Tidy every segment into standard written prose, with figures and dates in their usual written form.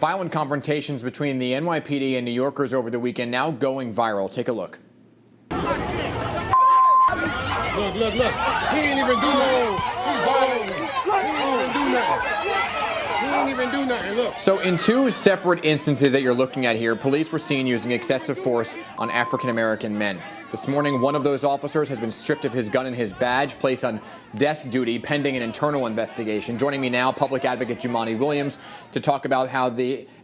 Violent confrontations between the NYPD and New Yorkers over the weekend now going viral. Take a look. Look. He ain't even do nothing. He's violating. He ain't even do nothing. Look. So in two separate instances that you're looking at here, police were seen using excessive force on African-American men. This morning, one of those officers has been stripped of his gun and his badge, placed on desk duty pending an internal investigation. Joining me now, Public Advocate Jumaane Williams, to talk about how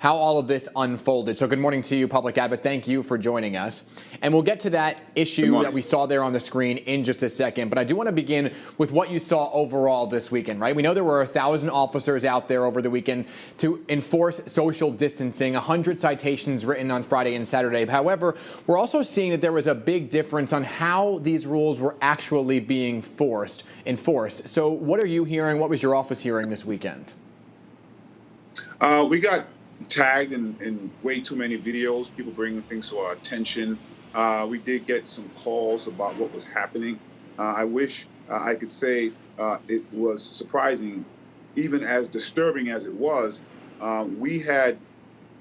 all of this unfolded. So good morning to you, Public Advocate. Thank you for joining us. And we'll get to that issue that we saw there on the screen in just a second. But I do want to begin with what you saw overall this weekend, right? We know there were 1,000 officers out there over the weekend to enforce social distancing, 100 citations written on Friday and Saturday. However, we're also seeing that there was a big difference on how these rules were actually being enforced. So what are you hearing? What was your office hearing this weekend? We got tagged in way too many videos, people bringing things to our attention. We did get some calls about what was happening. I wish I could say it was surprising, even as disturbing as it was. We had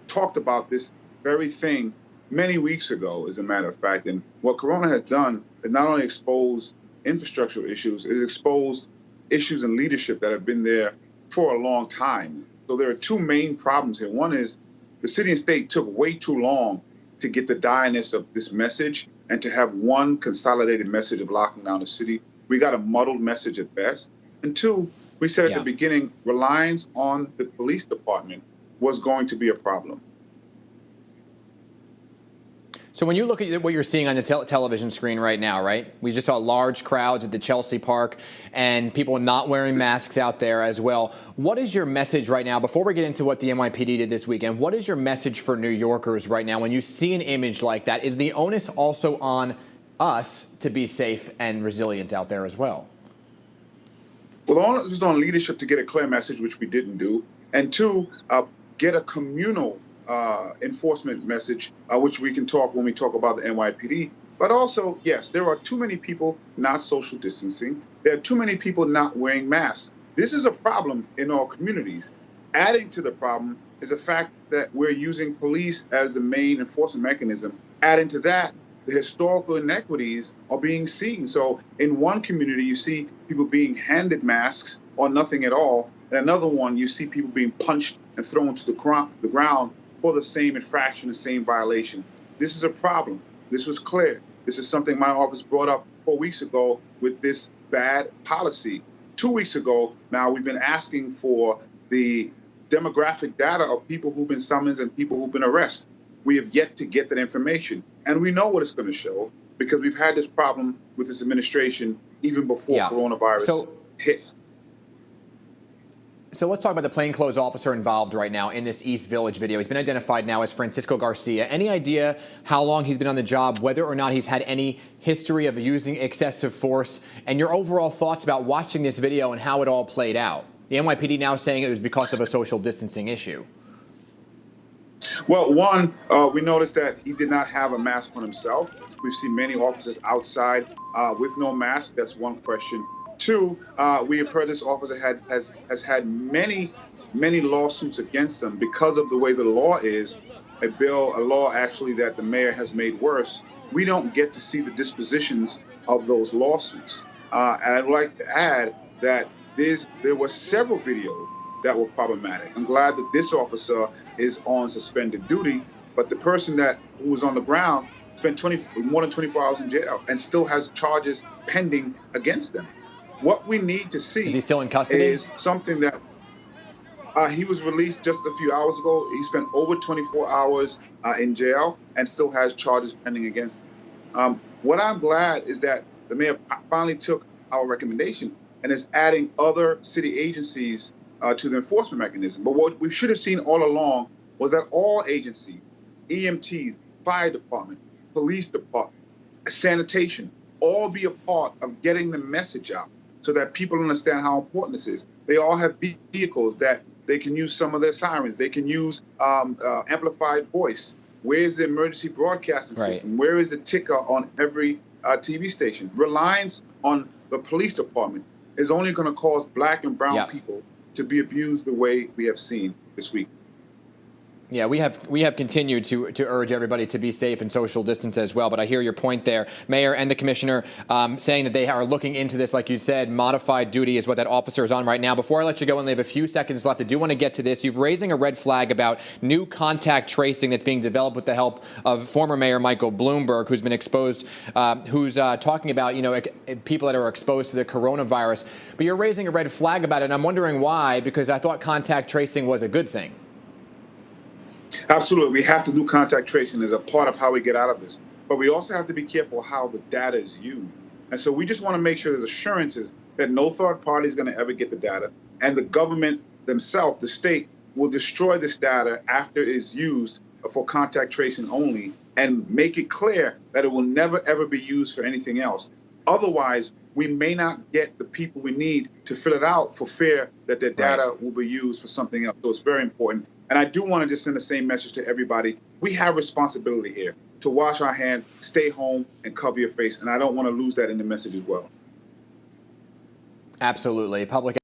talked about this very thing many weeks ago, as a matter of fact. And what Corona has done is not only expose infrastructural issues, it's exposed issues in leadership that have been there for a long time. So there are two main problems here. One is the city and state took way too long to get the direness of this message and to have one consolidated message of locking down the city. We got a muddled message at best. And two, we said at the beginning, reliance on the police department was going to be a problem. So when you look at what you're seeing on the television screen right now, right? We just saw large crowds at the Chelsea Park and people not wearing masks out there as well. What is your message right now, before we get into what the NYPD did this weekend, what is your message for New Yorkers right now when you see an image like that? Is the onus also on us to be safe and resilient out there as well? Well, the onus is on leadership to get a clear message, which we didn't do. And two, get a communal enforcement message, which we can talk when we talk about the NYPD. But also, yes, there are too many people not social distancing. There are too many people not wearing masks. This is a problem in our communities. Adding to the problem is the fact that we're using police as the main enforcement mechanism. Adding to that, the historical inequities are being seen. So in one community, you see people being handed masks or nothing at all. In another one, you see people being punched and thrown to the ground for the same infraction, the same violation. This is a problem. This was clear. This is something my office brought up 4 weeks ago with this bad policy. 2 weeks ago, now we've been asking for the demographic data of people who've been summoned and people who've been arrested. We have yet to get that information. And we know what it's going to show because we've had this problem with this administration even before coronavirus hit. So let's talk about the plainclothes officer involved right now in this East Village video. He's been identified now as Francisco Garcia. Any idea how long he's been on the job, whether or not he's had any history of using excessive force, and your overall thoughts about watching this video and how it all played out? The NYPD now saying it was because of a social distancing issue. Well, one, we noticed that he did not have a mask on himself. We've seen many officers outside with no mask. That's one question. Two, we have heard this officer has had many lawsuits against him because of the way the law is, a law actually that the mayor has made worse. We don't get to see the dispositions of those lawsuits. And I'd like to add that there were several videos that were problematic. I'm glad that this officer is on suspended duty, but the person who was on the ground spent more than 24 hours in jail and still has charges pending against them. What we need to see is he still in custody? Is something that he was released just a few hours ago. He spent over 24 hours in jail and still has charges pending against him. What I'm glad is that the mayor finally took our recommendation and is adding other city agencies to the enforcement mechanism. But what we should have seen all along was that all agencies, EMTs, fire department, police department, sanitation, all be a part of getting the message out so that people understand how important this is. They all have vehicles that they can use some of their sirens. They can use amplified voice. Where's the emergency broadcasting system? Where is the ticker on every TV station? Reliance on the police department is only going to cause black and brown people to be abused the way we have seen this week. Yeah, we have continued to urge everybody to be safe and social distance as well. But I hear your point there, Mayor and the Commissioner, saying that they are looking into this. Like you said, modified duty is what that officer is on right now. Before I let you go, and they have a few seconds left, I do want to get to this. You're raising a red flag about new contact tracing that's being developed with the help of former Mayor Michael Bloomberg, who's been exposed, who's talking about, people that are exposed to the coronavirus. But you're raising a red flag about it, and I'm wondering why, because I thought contact tracing was a good thing. Absolutely. We have to do contact tracing as a part of how we get out of this. But we also have to be careful how the data is used. And so we just want to make sure there's assurances that no third party is going to ever get the data. And the government themselves, the state, will destroy this data after it is used for contact tracing only, and make it clear that it will never, ever be used for anything else. Otherwise, we may not get the people we need to fill it out for fear that their data will be used for something else. So it's very important. And I do want to just send the same message to everybody. We have responsibility here to wash our hands, stay home, and cover your face. And I don't want to lose that in the message as well. Absolutely. Public